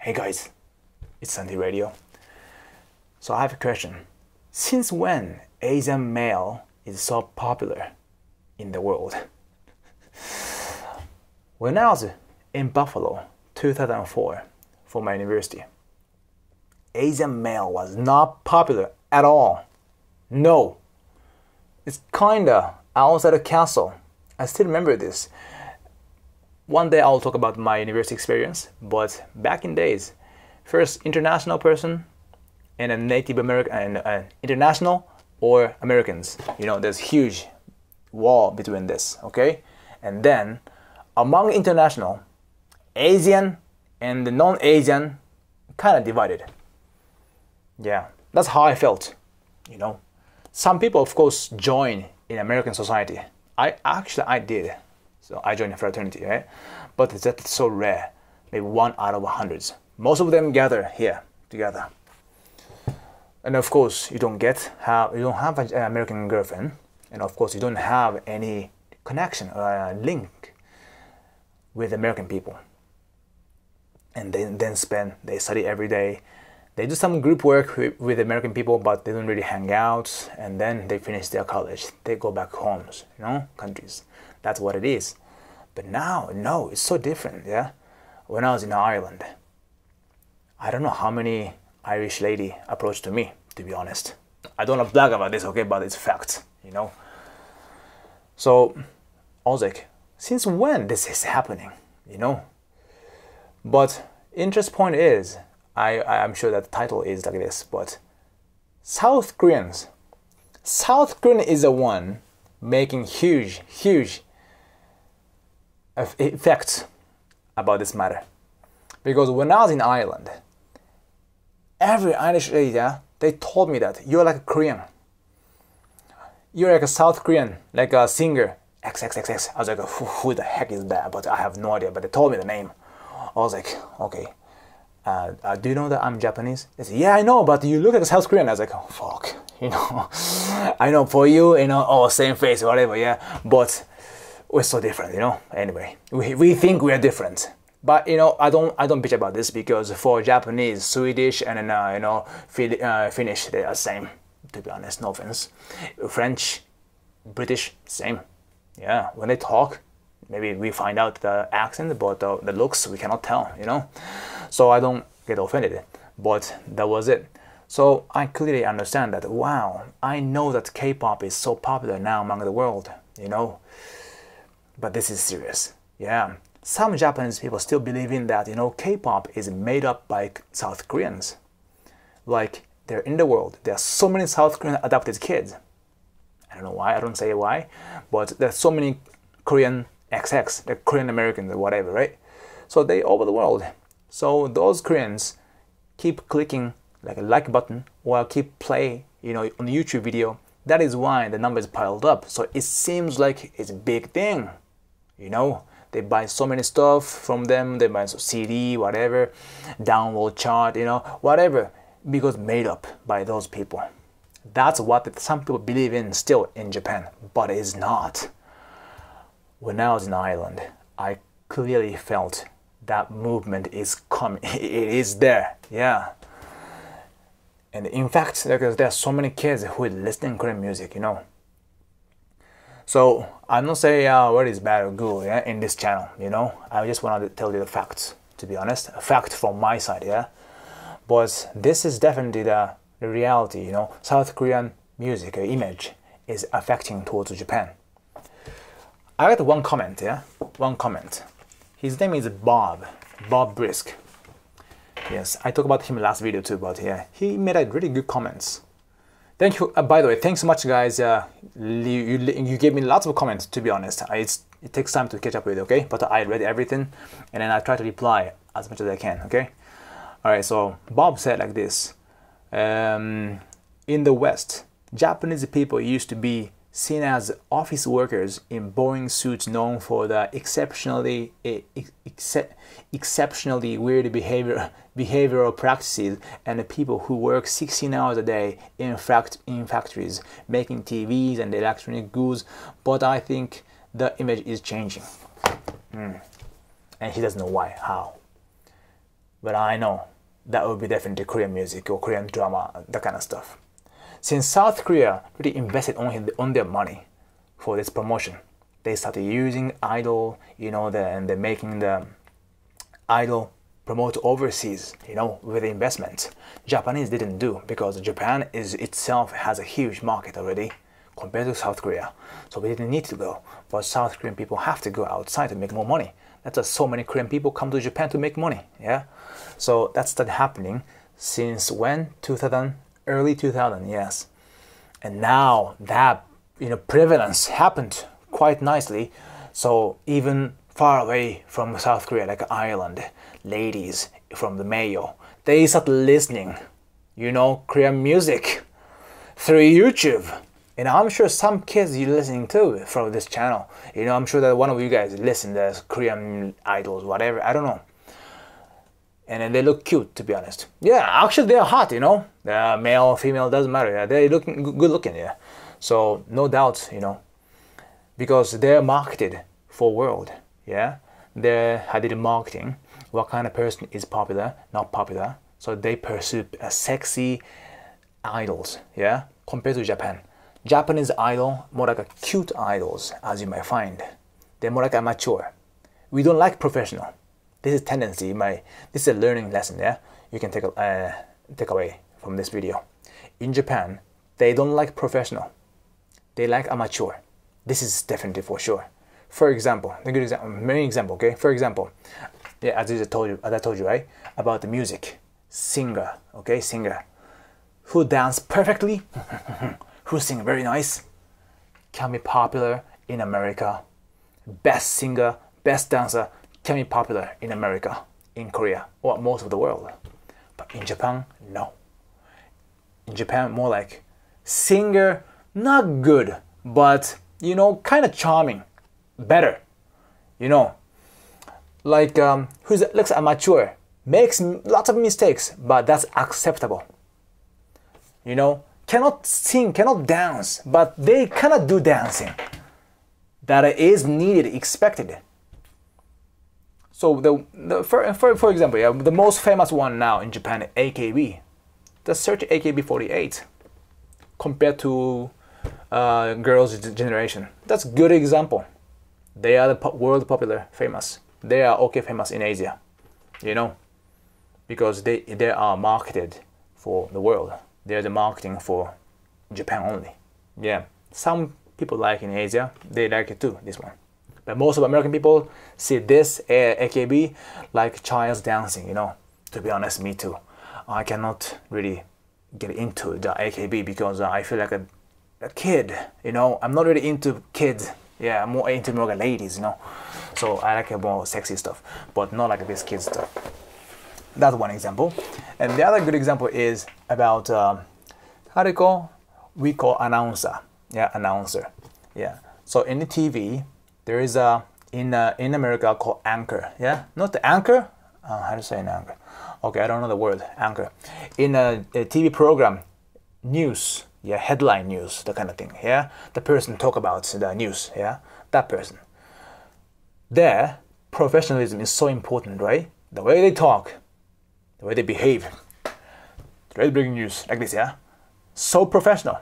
Hey guys, it's Santi Radio. So I have a question. Since when Asian male is so popular in the world? When I was in Buffalo, 2004, for my university, Asian male was not popular at all. No. It's kinda outside the castle. I still remember this. One day I'll talk about my university experience, but back in days, first international person and a Native American, and international or Americans. You know, there's huge wall between this, okay? And then among international, Asian and the non-Asian kind of divided. Yeah, that's how I felt, you know. Some people, of course, join in American society. I did. So I joined a fraternity, right? But that's so rare. Maybe 1 out of hundreds. Most of them gather here together. And of course, you don't have an American girlfriend, and of course, you don't have any connection or link with American people. And they study every day. They do some group work with American people, but they don't really hang out. And then they finish their college. They go back homes, you know, countries. That's what it is. But now, no, it's so different, yeah? When I was in Ireland, I don't know how many Irish lady approached to me, to be honest. I don't want to brag about this, okay, but it's fact, you know? So I was like, since when this is happening, you know? But interest point is, I'm sure that the title is like this, but South Korean is the one making huge effects about this matter. Because when I was in Ireland, every Irish lady, they told me that you're like a Korean. You're like a South Korean, like a singer, XXXX. I was like, who the heck is that? But I have no idea, but they told me the name. I was like, okay. Do you know that I'm Japanese? They said, yeah, I know, but you look like a South Korean. I was like, oh, fuck, you know. I know for you, you know, oh, same face, whatever, yeah. But we're so different, you know. Anyway, we think we are different. But, you know, I don't bitch about this because for Japanese, Swedish, and then, you know, Finnish, they are same, to be honest, no offense. French, British, same. Yeah, when they talk, maybe we find out the accent, but the looks, we cannot tell, you know. So I don't get offended, but that was it. So I clearly understand that, wow, I know that K-pop is so popular now among the world, you know. But this is serious, yeah. Some Japanese people still believe in that, you know, K-pop is made up by South Koreans. Like, they're in the world. There are so many South Korean adopted kids. I don't know why, I don't say why, but there's so many Korean XX, the Korean Americans or whatever, right? So they over the world. So those Koreans keep clicking like a like button or keep play, you know, on the YouTube video. That is why the numbers piled up. So it seems like it's a big thing, you know. They buy so many stuff from them. They buy CD, whatever, download chart, you know, whatever, because made up by those people. That's what some people believe in still in Japan, but it is not. When I was in Ireland, I clearly felt that movement is coming. It is there, yeah. And in fact, because there are so many kids who are listening to Korean music, you know. So I'm not saying what is bad or good, yeah, in this channel, you know. I just want to tell you the facts, to be honest, a fact from my side, yeah. But this is definitely the reality, you know. South Korean music image is affecting towards Japan. I got one comment, yeah, one comment. His name is Bob Brisk. Yes, I talked about him last video too, but yeah, he made a really good comments. Thank you. By the way, thanks so much, guys. You gave me lots of comments, to be honest. It takes time to catch up with, okay? But I read everything, and then I try to reply as much as I can, okay? All right, so Bob said like this. In the West, Japanese people used to be seen as office workers in boring suits known for the exceptionally weird behavioral practices, and the people who work 16 hours a day in factories making TVs and electronic goods. But I think the image is changing. And he doesn't know why, how. but I know that would be definitely Korean music or Korean drama, that kind of stuff. Since South Korea really invested on their money for this promotion, they started using idol, and they're making the idol promote overseas, with the investment. Japanese didn't do, because Japan itself has a huge market already compared to South Korea. So we didn't need to go. But South Korean people have to go outside to make more money. That's why so many Korean people come to Japan to make money. Yeah. So that started happening since when? 2000, early 2000, yes. And now that prevalence happened quite nicely. So even far away from South Korea, like Ireland, ladies from the Mayo, they start listening, Korean music through YouTube. And I'm sure some kids you're listening to from this channel. I'm sure that one of you guys listen to Korean idols, whatever, I don't know. And then they look cute, to be honest. Yeah, actually they're hot, They're male, female, doesn't matter. Yeah, they're looking good looking, yeah. So no doubt, because they're marketed for world, yeah. They did marketing, what kind of person is popular, not popular. So they pursue sexy idols, yeah, compared to Japan. Japanese idol, more like a cute idols, as you might find. They're more like amateur. We don't like professional. This is tendency. This is a learning lesson. Yeah, you can take away from this video. In Japan, they don't like professional. They like amateur. This is definitely for sure. For example, a good example, main example. Okay, for example, yeah, as I told you, right, about the music, singer. Okay, singer, who dance perfectly, who sing very nice, can be popular in America. Best singer, best dancer can be popular in America, in Korea, or most of the world. But in Japan, no. In Japan, more like singer, not good, but kind of charming, better. Like looks amateur, makes lots of mistakes, but that's acceptable. Cannot sing, cannot dance, but they cannot do dancing. That is needed, expected. So for example, yeah, the most famous one now in Japan, AKB. Just search AKB48 compared to girls' generation. That's a good example. They are the world popular, famous. They are okay famous in Asia, because they are marketed for the world. They're the marketing for Japan only. Yeah, some people like in Asia, they like it too, this one. But most of American people see this AKB like child's dancing, To be honest, me too. I cannot really get into the AKB because I feel like a kid, I'm not really into kids. Yeah, I'm more into more like ladies, So I like more sexy stuff, but not like this kid stuff. That's one example. And the other good example is about we call announcer. Yeah, announcer. Yeah. So in the TV, there is in America called anchor. Yeah, not the anchor. How to say an anchor? Okay, I don't know the word anchor. In a TV program, news. Yeah, headline news, that kind of thing. Yeah, the person talk about the news. Yeah, that person. Their professionalism is so important, right? The way they talk, the way they behave. Right, breaking news like this. Yeah, so professional,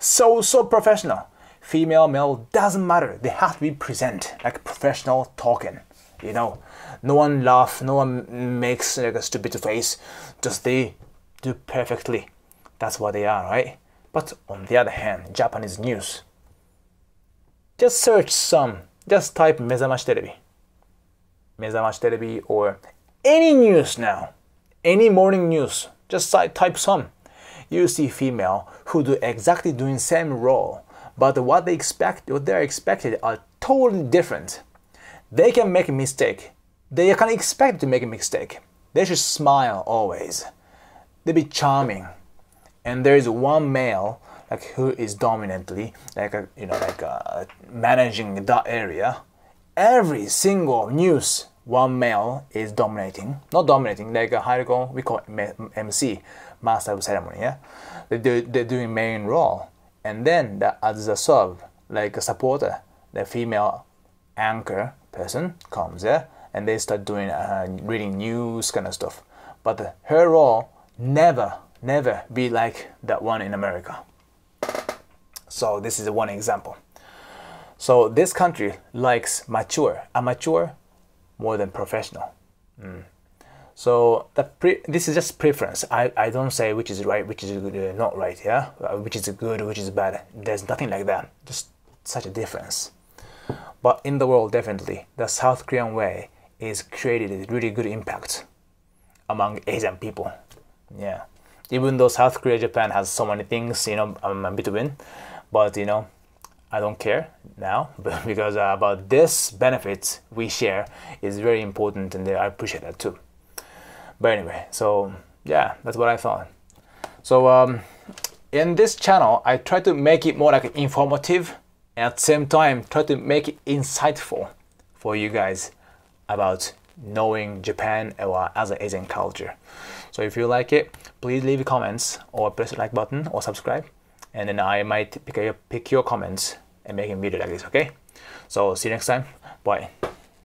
so professional. Female, male, doesn't matter. They have to be present like professional talking. No one laugh, no one makes like a stupid face. Just they do perfectly. That's what they are, right? But on the other hand, Japanese news. Just just type Mezamashi Terebi. Mezamashi Terebi or any news now. Any morning news. Just type some. You see female who do exactly doing same role, but what they're expected are totally different. They can make a mistake. They can expect to make a mistake. They should smile always. They be charming. And there is one male like who is dominantly managing that area. Every single news, one male is dominating. Not dominating, like we call it MC, master of ceremony. Yeah, they're doing main role. And then as a sub, like a supporter, the female anchor person comes there and they start doing reading news kind of stuff. But her role never be like that one in America. So this is one example. So this country likes amateur more than professional. So this is just preference. I don't say which is right, which is not right, yeah? Which is good, which is bad. There's nothing like that. Just such a difference. But in the world, definitely, the South Korean way is created a really good impact among Asian people. Yeah. Even though South Korea, Japan has so many things, between, but I don't care now because about this benefits we share is very important, and I appreciate that too. But anyway, so yeah, that's what I thought. So in this channel, I try to make it more like informative, and at the same time try to make it insightful for you guys about knowing Japan or other Asian culture. So if you like it, please leave comments or press the like button or subscribe, and then I might pick your comments and make a video like this, okay? So see you next time. Bye.